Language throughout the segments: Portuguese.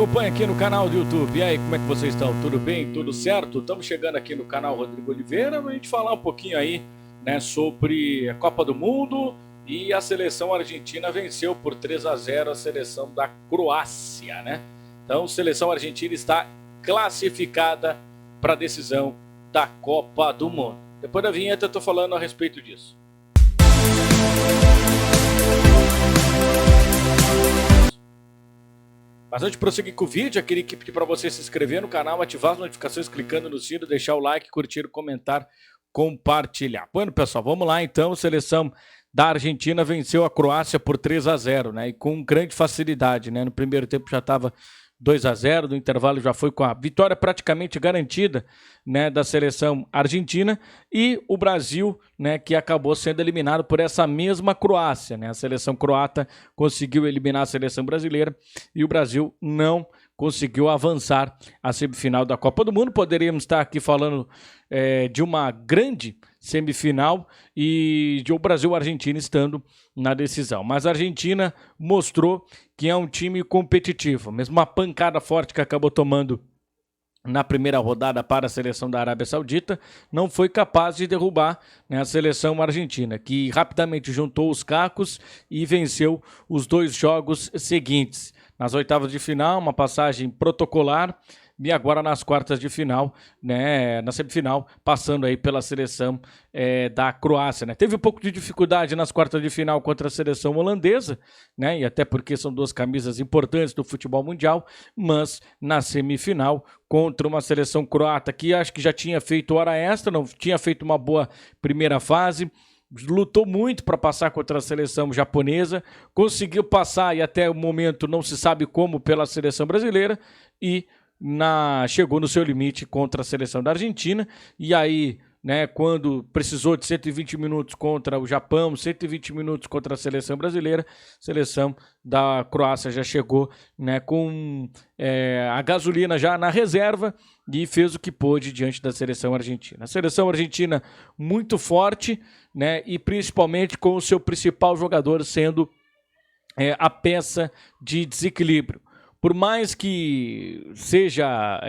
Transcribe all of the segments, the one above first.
Acompanhe aqui no canal do YouTube. E aí, como é que vocês estão? Tudo bem? Tudo certo? Estamos chegando aqui no canal Rodrigo Oliveira para a gente falar um pouquinho aí, né, sobre a Copa do Mundo, e a seleção argentina venceu por 3-0 a seleção da Croácia, né? Então, a seleção argentina está classificada para a decisão da Copa do Mundo. Depois da vinheta eu estou falando a respeito disso. Mas antes de prosseguir com o vídeo, eu queria pedir para você se inscrever no canal, ativar as notificações clicando no sino, deixar o like, curtir, comentar, compartilhar. Bueno, pessoal, vamos lá então. A seleção da Argentina venceu a Croácia por 3-0, né? E com grande facilidade, né? No primeiro tempo já estava 2-0, no intervalo já foi com a vitória praticamente garantida, né, da seleção argentina, e o Brasil, né, que acabou sendo eliminado por essa mesma Croácia, né? A seleção croata conseguiu eliminar a seleção brasileira e o Brasil não conseguiu avançar à semifinal da Copa do Mundo. Poderíamos estar aqui falando de uma grande semifinal e de o Brasil e a Argentina estando na decisão. Mas a Argentina mostrou que é um time competitivo. Mesmo uma pancada forte que acabou tomando na primeira rodada para a seleção da Arábia Saudita, não foi capaz de derrubar, né, a seleção argentina, que rapidamente juntou os cacos e venceu os dois jogos seguintes. Nas oitavas de final, uma passagem protocolar, e agora nas quartas de final, né, na semifinal, passando aí pela seleção da Croácia, né? Teve um pouco de dificuldade nas quartas de final contra a seleção holandesa, né, e até porque são duas camisas importantes do futebol mundial, mas na semifinal, contra uma seleção croata que acho que já tinha feito hora extra, não tinha feito uma boa primeira fase, lutou muito para passar contra a seleção japonesa, conseguiu passar e até o momento não se sabe como pela seleção brasileira e chegou no seu limite contra a seleção da Argentina. E aí, né, quando precisou de 120 minutos contra o Japão, 120 minutos contra a seleção brasileira, a seleção da Croácia já chegou, né, com a gasolina já na reserva e fez o que pôde diante da seleção argentina. A seleção argentina muito forte, né, e principalmente com o seu principal jogador sendo a peça de desequilíbrio. Por mais que seja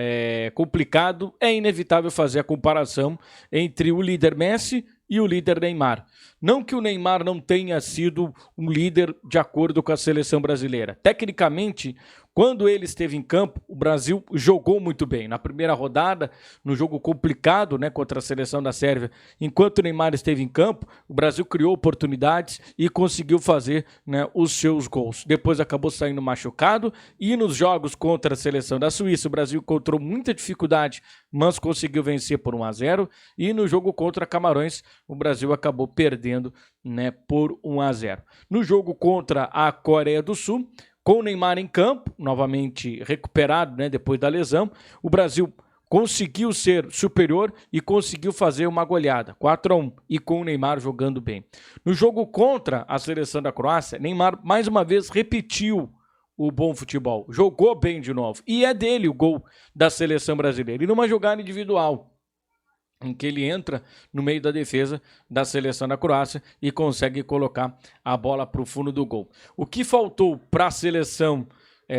complicado, é inevitável fazer a comparação entre o líder Messi e o líder Neymar. Não que o Neymar não tenha sido um líder de acordo com a seleção brasileira. Tecnicamente, quando ele esteve em campo, o Brasil jogou muito bem. Na primeira rodada, no jogo complicado, né, contra a seleção da Sérvia, enquanto o Neymar esteve em campo, o Brasil criou oportunidades e conseguiu fazer, né, os seus gols. Depois acabou saindo machucado e nos jogos contra a seleção da Suíça, o Brasil encontrou muita dificuldade, mas conseguiu vencer por 1-0. E no jogo contra Camarões, o Brasil acabou perdendo, né, por 1-0. No jogo contra a Coreia do Sul, com o Neymar em campo, novamente recuperado, né, depois da lesão, o Brasil conseguiu ser superior e conseguiu fazer uma goleada, 4-1, e com o Neymar jogando bem. No jogo contra a seleção da Croácia, Neymar mais uma vez repetiu o bom futebol, jogou bem de novo, e é dele o gol da seleção brasileira, e numa jogada individual, em que ele entra no meio da defesa da seleção da Croácia e consegue colocar a bola para o fundo do gol. O que faltou para a seleção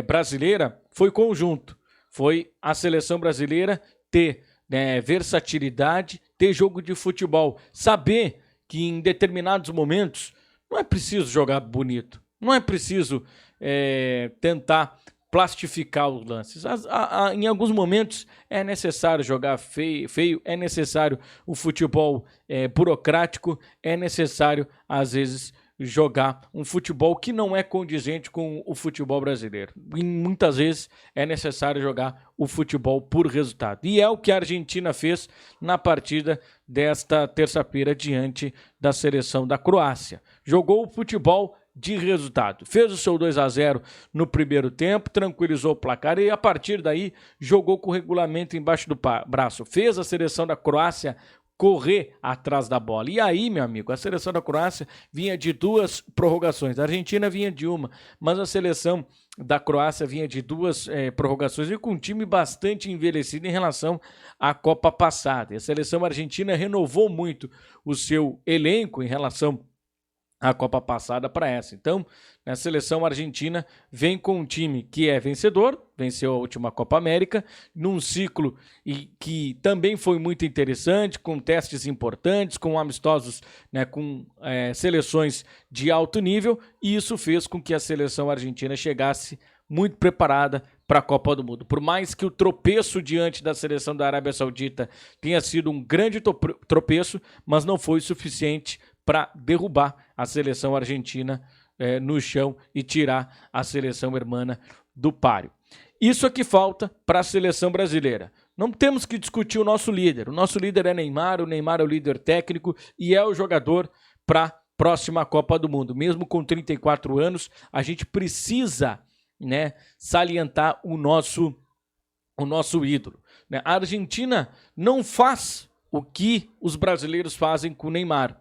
brasileira foi conjunto. Foi a seleção brasileira ter, né, versatilidade, ter jogo de futebol, saber que em determinados momentos não é preciso jogar bonito, não é preciso tentar plastificar os lances. Em alguns momentos é necessário jogar feio, é necessário o futebol burocrático, é necessário, às vezes, jogar um futebol que não é condizente com o futebol brasileiro. E muitas vezes é necessário jogar o futebol por resultado. E é o que a Argentina fez na partida desta terça-feira diante da seleção da Croácia. Jogou o futebol de resultado. Fez o seu 2-0 no primeiro tempo, tranquilizou o placar e a partir daí jogou com o regulamento embaixo do braço. Fez a seleção da Croácia correr atrás da bola. E aí, meu amigo, a seleção da Croácia vinha de duas prorrogações. A Argentina vinha de uma, mas a seleção da Croácia vinha de duas prorrogações e com um time bastante envelhecido em relação à Copa passada. E a seleção argentina renovou muito o seu elenco em relação a Copa passada para essa. Então, A seleção argentina vem com um time que é vencedor, venceu a última Copa América, num ciclo que também foi muito interessante, com testes importantes, com amistosos, né, com seleções de alto nível, e isso fez com que a seleção argentina chegasse muito preparada para a Copa do Mundo. Por mais que o tropeço diante da seleção da Arábia Saudita tenha sido um grande tropeço, mas não foi suficiente para derrubar a seleção argentina no chão e tirar a seleção hermana do páreo. Isso é que falta para a seleção brasileira. Não temos que discutir o nosso líder. O nosso líder é Neymar, o Neymar é o líder técnico e é o jogador para a próxima Copa do Mundo. Mesmo com 34 anos, a gente precisa, né, salientar o nosso ídolo. Né? A Argentina não faz o que os brasileiros fazem com o Neymar.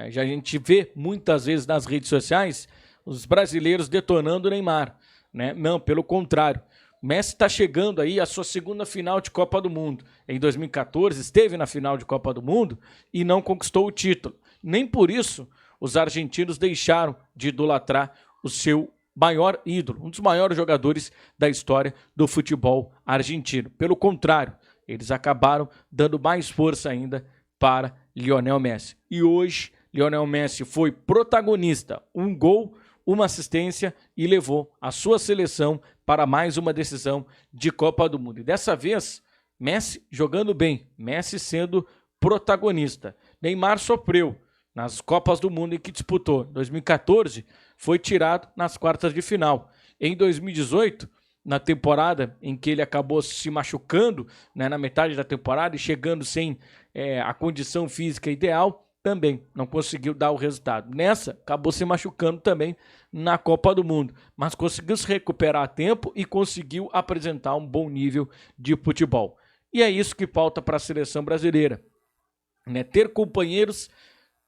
Já a gente vê muitas vezes nas redes sociais os brasileiros detonando o Neymar. Né? Não, pelo contrário. Messi está chegando aí à sua segunda final de Copa do Mundo. Em 2014 esteve na final de Copa do Mundo e não conquistou o título. Nem por isso os argentinos deixaram de idolatrar o seu maior ídolo, um dos maiores jogadores da história do futebol argentino. Pelo contrário, eles acabaram dando mais força ainda para Lionel Messi. E hoje, Lionel Messi foi protagonista, um gol, uma assistência e levou a sua seleção para mais uma decisão de Copa do Mundo. E dessa vez, Messi jogando bem, Messi sendo protagonista. Neymar sofreu nas Copas do Mundo em que disputou. Em 2014, foi tirado nas quartas de final. Em 2018, na temporada em que ele acabou se machucando, né, na metade da temporada e chegando sem a condição física ideal, também não conseguiu dar o resultado. Nessa, acabou se machucando também na Copa do Mundo, mas conseguiu se recuperar a tempo e conseguiu apresentar um bom nível de futebol. E é isso que falta para a seleção brasileira, né? Ter companheiros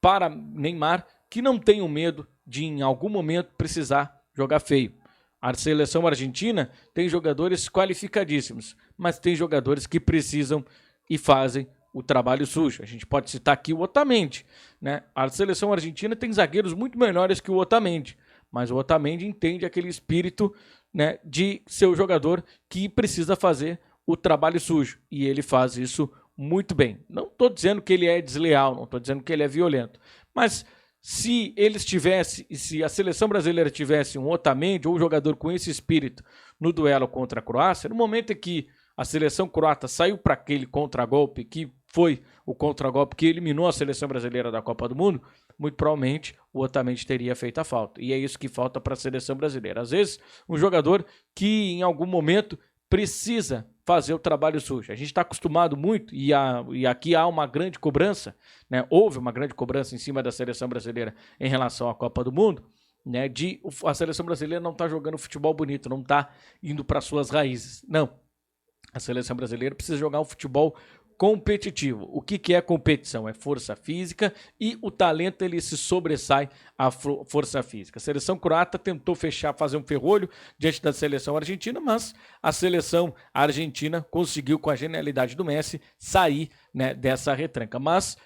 para Neymar que não tenham medo de em algum momento precisar jogar feio. A seleção argentina tem jogadores qualificadíssimos, mas tem jogadores que precisam e fazem o trabalho sujo. A gente pode citar aqui o Otamendi, né? A seleção argentina tem zagueiros muito melhores que o Otamendi, mas o Otamendi entende aquele espírito, né, de ser o jogador que precisa fazer o trabalho sujo, e ele faz isso muito bem. Não estou dizendo que ele é desleal, não estou dizendo que ele é violento, mas se eles tivessem, se a seleção brasileira tivesse um Otamendi ou um jogador com esse espírito no duelo contra a Croácia, no momento em que a seleção croata saiu para aquele contragolpe, que foi o contragolpe que eliminou a seleção brasileira da Copa do Mundo, muito provavelmente o Otamendi teria feito a falta. E é isso que falta para a seleção brasileira. Às vezes, um jogador que em algum momento precisa fazer o trabalho sujo. A gente está acostumado muito, e aqui há uma grande cobrança, né? Houve uma grande cobrança em cima da seleção brasileira em relação à Copa do Mundo, né? De a seleção brasileira não está jogando futebol bonito, não está indo para suas raízes. Não. A seleção brasileira precisa jogar um futebol competitivo. O que é competição? É força física, e o talento ele se sobressai à força física. A seleção croata tentou fazer um ferrolho diante da seleção argentina, mas a seleção argentina conseguiu, com a genialidade do Messi, sair, né, dessa retranca. Mas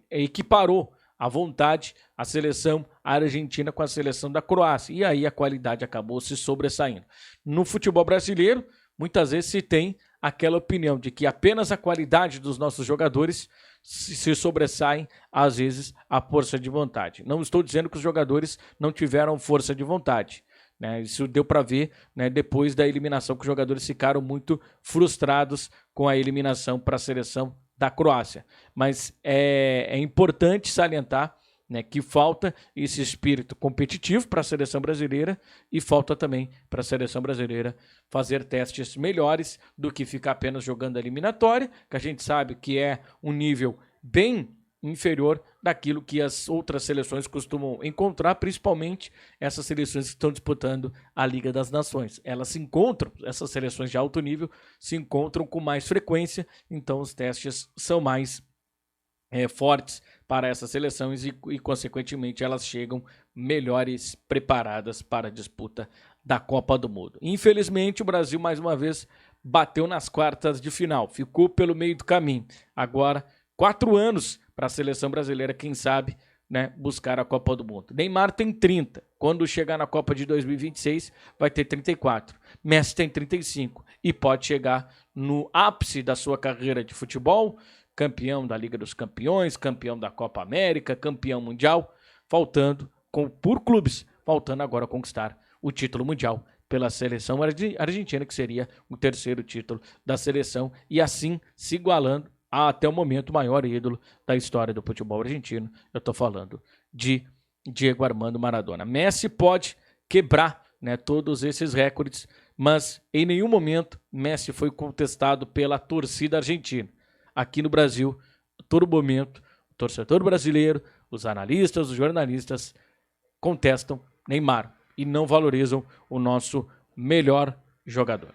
equiparou à vontade a seleção argentina com a seleção da Croácia, e aí a qualidade acabou se sobressaindo. No futebol brasileiro, muitas vezes se tem aquela opinião de que apenas a qualidade dos nossos jogadores se sobressaem, às vezes, à força de vontade. Não estou dizendo que os jogadores não tiveram força de vontade, né? Isso deu para ver, né, depois da eliminação, que os jogadores ficaram muito frustrados com a eliminação para a seleção da Croácia. Mas é importante salientar, né, que falta esse espírito competitivo para a seleção brasileira, e falta também para a seleção brasileira fazer testes melhores do que ficar apenas jogando a eliminatória, que a gente sabe que é um nível bem inferior daquilo que as outras seleções costumam encontrar, principalmente essas seleções que estão disputando a Liga das Nações. Elas se encontram, essas seleções de alto nível se encontram com mais frequência, então os testes são mais fortes para essas seleções, e consequentemente elas chegam melhores preparadas para a disputa da Copa do Mundo. Infelizmente, o Brasil mais uma vez bateu nas quartas de final, ficou pelo meio do caminho. Agora, 4 anos para a seleção brasileira, quem sabe, né, buscar a Copa do Mundo. Neymar tem 30. Quando chegar na Copa de 2026, vai ter 34. Messi tem 35 e pode chegar no ápice da sua carreira de futebol, campeão da Liga dos Campeões, campeão da Copa América, campeão mundial, por clubes, faltando agora conquistar o título mundial pela seleção argentina, que seria o terceiro título da seleção, e assim se igualando até o momento o maior ídolo da história do futebol argentino. Eu estou falando de Diego Armando Maradona. Messi pode quebrar, né, todos esses recordes, mas em nenhum momento Messi foi contestado pela torcida argentina. Aqui no Brasil, a todo momento, o torcedor brasileiro, os analistas, os jornalistas contestam Neymar e não valorizam o nosso melhor jogador.